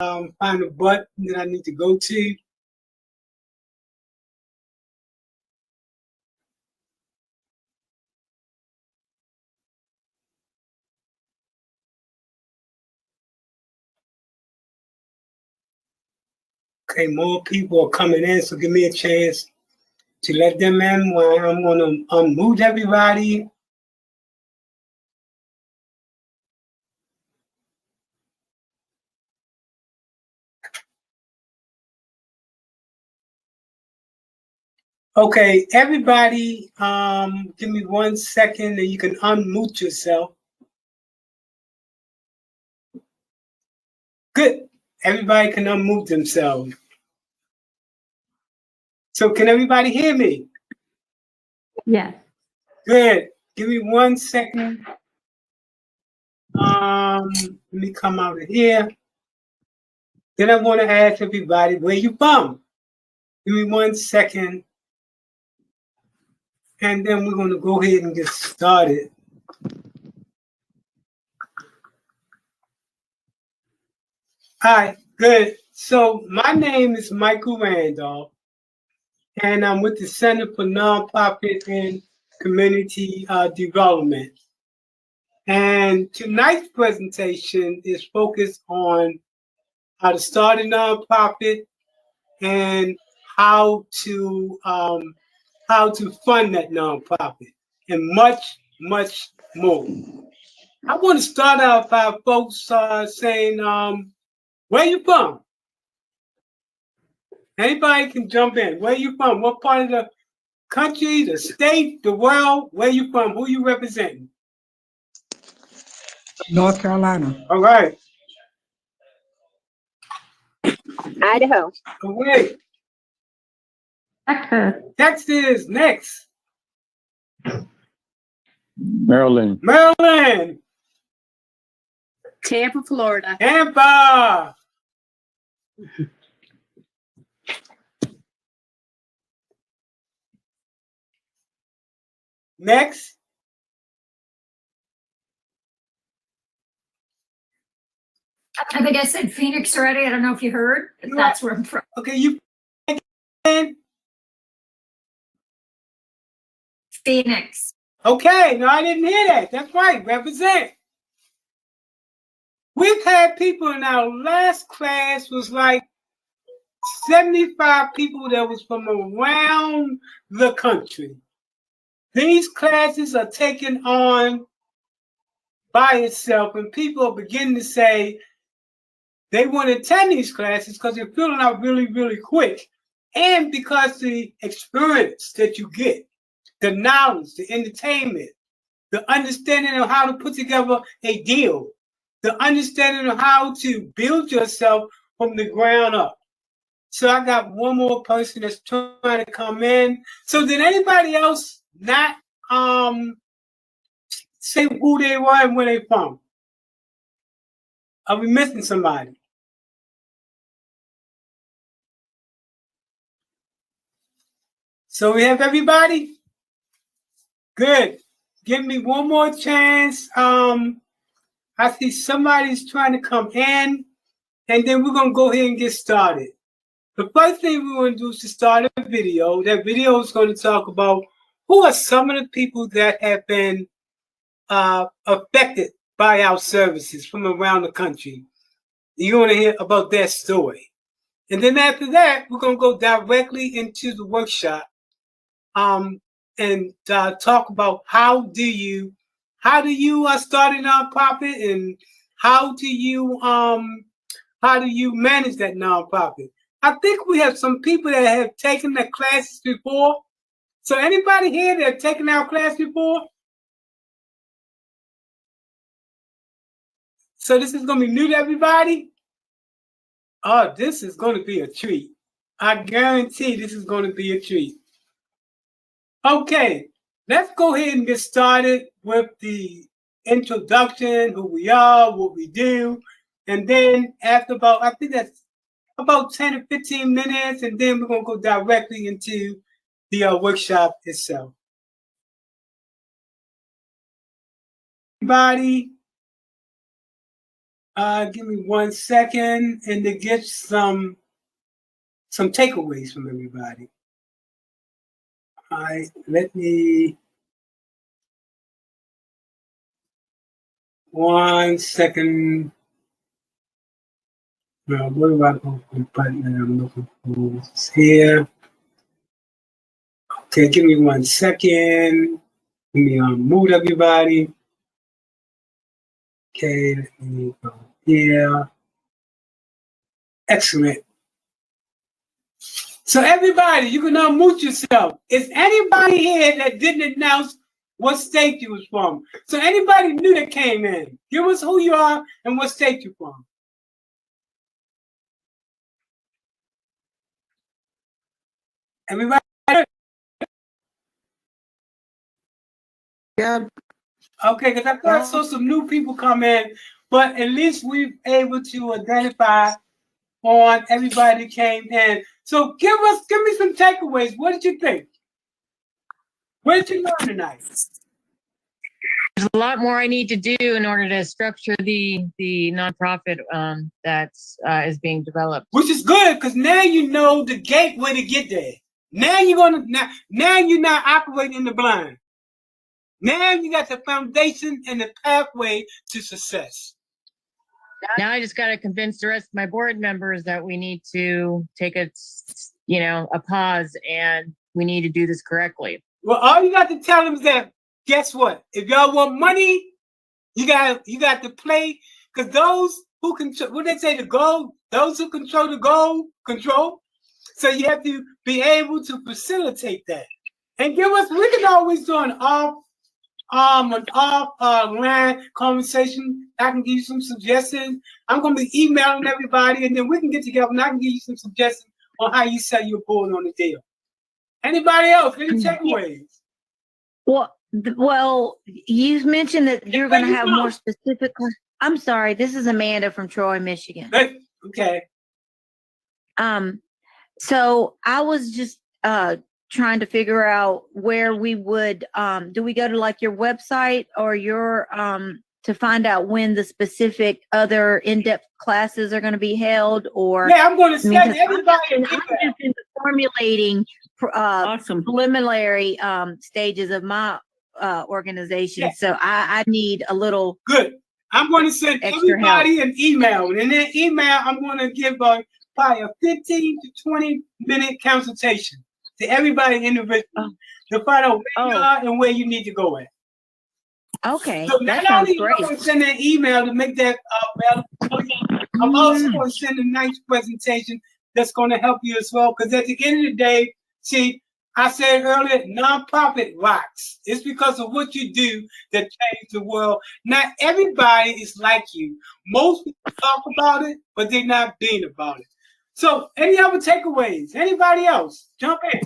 find a button that I need to go to. Okay, more people are coming in, so give me a chance to let them in. While I'm going to unmute everybody. Okay, everybody, give me 1 second and you can unmute yourself. Good. Everybody can unmute themselves. So can everybody hear me? Yes. Good. Give me 1 second. Let me come out of here. Then I want to ask everybody, where you from? Give me 1 second. And then we're going to go ahead and get started. All right, good. So my name is Michael Randolph, and I'm with the Center for Nonprofit and Community Development. And tonight's presentation is focused on how to start a nonprofit and how to fund that nonprofit, and much, much more. I want to start out by folks saying, where you from? Anybody can jump in. Where you from? What part of the country, the state, the world? Where you from? Who you representing? North Carolina. All right. Idaho. All right. Texas. Texas, next. Maryland. Maryland. Tampa, Florida. Tampa. Next. I think I said Phoenix already. I don't know if you heard. But that's where I'm from. Okay, you. Phoenix. Okay, no, I didn't hear that. That's right, represent. We've had people in our last class was like 75 people that was from around the country. These classes are taken on by itself, and people are beginning to say they want to attend these classes because they're filling out really, really quick. And because the experience that you get, the knowledge, the entertainment, the understanding of how to put together a deal, the understanding of how to build yourself from the ground up. So I got one more person that's trying to come in. So did anybody else not say who they were and where they from? Are we missing somebody? So we have everybody? Good. Give me one more chance. I see somebody's trying to come in, and then we're going to go ahead and get started. The first thing we want to do is to start a video. That video is going to talk about who are some of the people that have been affected by our services from around the country. You're going to hear about their story. And then after that, we're going to go directly into the workshop and talk about how do you start a nonprofit, and how do you manage that nonprofit. I think we have some people that have taken the classes before. So anybody here that have taken our class before? So this is going to be new to everybody? Oh, this is going to be a treat. I guarantee this is going to be a treat. Okay, let's go ahead and get started with the introduction, who we are, what we do. And then after about, I think that's about 10 or 15 minutes, and then we're going to go directly into the workshop itself. Everybody, Give me 1 second and to get some takeaways from everybody. All right, let me 1 second. Now, what about the button that I'm looking for? It's here. Okay, give me 1 second. Let me mute everybody. Okay, let me go here. Excellent. So everybody, you can unmute yourself. Is anybody here that didn't announce what state you was from? So anybody new that came in, give us who you are and what state you're from. Everybody? Yeah. Okay, because I thought I saw some new people come in, but at least we've able to identify on everybody that came in. So give me some takeaways. What did you think? What did you learn tonight? There's a lot more I need to do in order to structure the nonprofit that is being developed. Which is good because now you know the gateway to get there. Now now you're not operating in the blind. Now you got the foundation and the pathway to success. Now I just got to convince the rest of my board members that we need to take a pause and we need to do this correctly. Well, all you got to tell them is that, guess what? If y'all want money, you got to play, because those who control, what they say, the goal, those who control the goal, control. So you have to be able to facilitate that. And give us, we can always do an line conversation. I can give you some suggestions. I'm going to be emailing everybody, and then we can get together and I can give you some suggestions on how you sell your board on the deal. Anybody else? Any takeaways? Well, you mentioned that you're going to have more specific. I'm sorry, this is Amanda from Troy, Michigan. Okay. So I was just trying to figure out where we would. Do we go to like your website or your to find out when the specific other in-depth classes are going to be held? Or yeah, I'm going to send everybody. I'm just in the formulating preliminary stages of my organization. Yeah. So I need a little. Good. I'm going to send everybody help. An email. And in that email, I'm going to give probably a 15 to 20 minute consultation to everybody individually to find out where you are and where you need to go at. Okay. So not only am I going to send an email to make that available, I'm also going to send a nice presentation that's going to help you as well. Because at the end of the day, see, I said earlier, nonprofit rocks. It's because of what you do that changes the world. Not everybody is like you. Most people talk about it, but they're not being about it. So, any other takeaways? Anybody else? Jump in.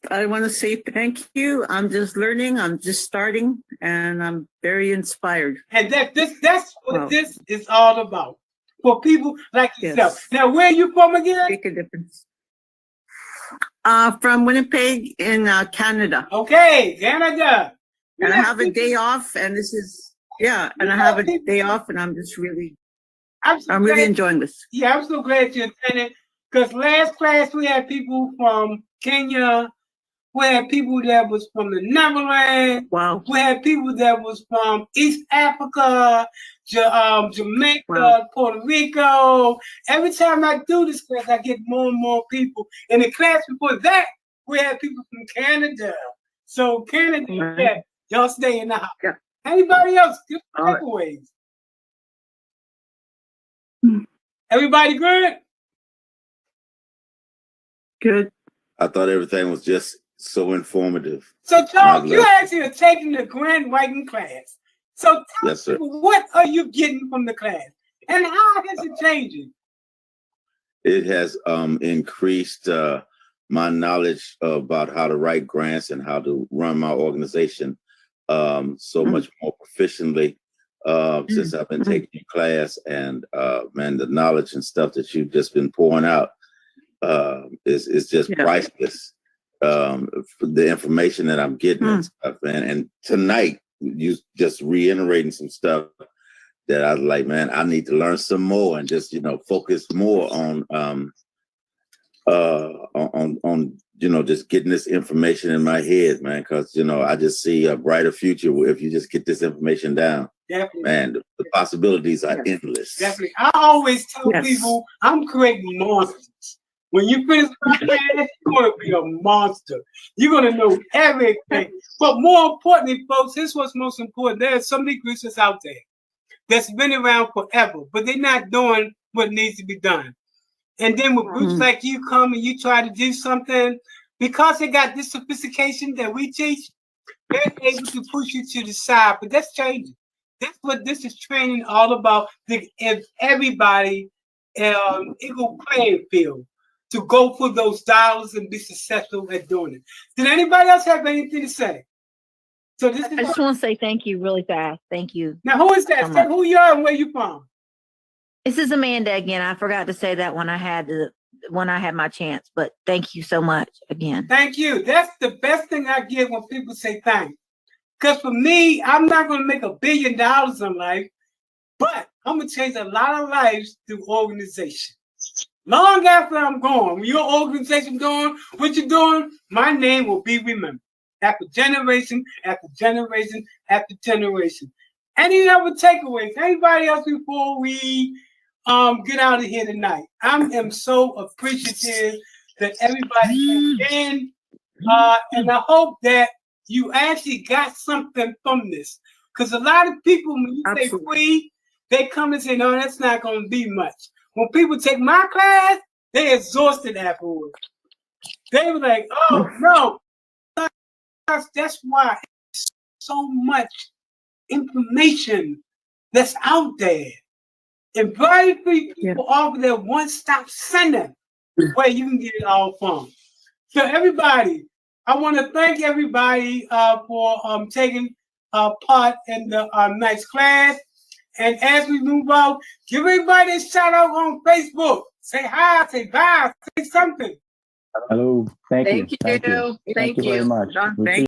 I want to say thank you. I'm just learning. I'm just starting, and I'm very inspired. And that's what this is all about. For people like yourself. Yes. Now, where are you from again? Make a difference. From Winnipeg in Canada. Okay, Canada. And I have a day off, and this is and I have a day off, and I'm just really, I'm really enjoying this. Yeah, I'm so glad you attended. Because last class we had people from Kenya, we had people that was from the Netherlands. Wow. We had people that was from East Africa, Jamaica, Puerto Rico. Every time I do this class, I get more and more people. In the class before that, we had people from Canada. So Canada, y'all stay in the house. Yeah. Anybody else? Give takeaways. Everybody good? Good. I thought everything was just so informative. So, Charles, you actually are taking the grant writing class. So, tell us, what are you getting from the class? And how has it changed? It has increased my knowledge about how to write grants and how to run my organization so much more proficiently since I've been taking your class. And, man, the knowledge and stuff that you've just been pouring out is just priceless. The information that I'm getting and stuff, and tonight you just reiterating some stuff that I was like, man, I need to learn some more and just, focus more on just getting this information in my head, man. Cause I just see a brighter future if you just get this information down. Definitely. Man, the possibilities are endless. Definitely. I always tell Yes. people I'm creating monsters. When you finish my class, you're going to be a monster. You're going to know everything. But more importantly, folks, this is what's most important. There are so many groups that's out there that's been around forever, but they're not doing what needs to be done. And then with groups like you come and you try to do something, because they got this sophistication that we teach, they're able to push you to the side. But that's changing. That's what this is training all about. If everybody equal playing field to go for those dollars and be successful at doing it. Did anybody else have anything to say? So this I is just want to say thank you really fast. Thank you. now who is that? so Say much. who you are and where you from. This is Amanda again. I forgot to say that when I had my chance, but thank you so much again. Thank you. That's the best thing I get when people say thank you. Because for me, I'm not going to make $1 billion in life, but I'm going to change a lot of lives through organization. Long after I'm gone, when your organization going, what you're doing, my name will be remembered. After generation, after generation, after generation. Any other takeaways? Anybody else before we get out of here tonight? I am so appreciative that everybody came in, and I hope that you actually got something from this. Because a lot of people, when you say free, they come and say, no, that's not going to be much. When people take my class, they exhausted afterwards. They were like, oh, no. That's why so much information that's out there. And very few people offer that one-stop center where you can get it all from. So everybody, I want to thank everybody for taking part in the night's class. And as we move out, give everybody a shout out on Facebook. Say hi, say bye, say something. Hello. Thank you. Thank you. Thank you very much. John, We thank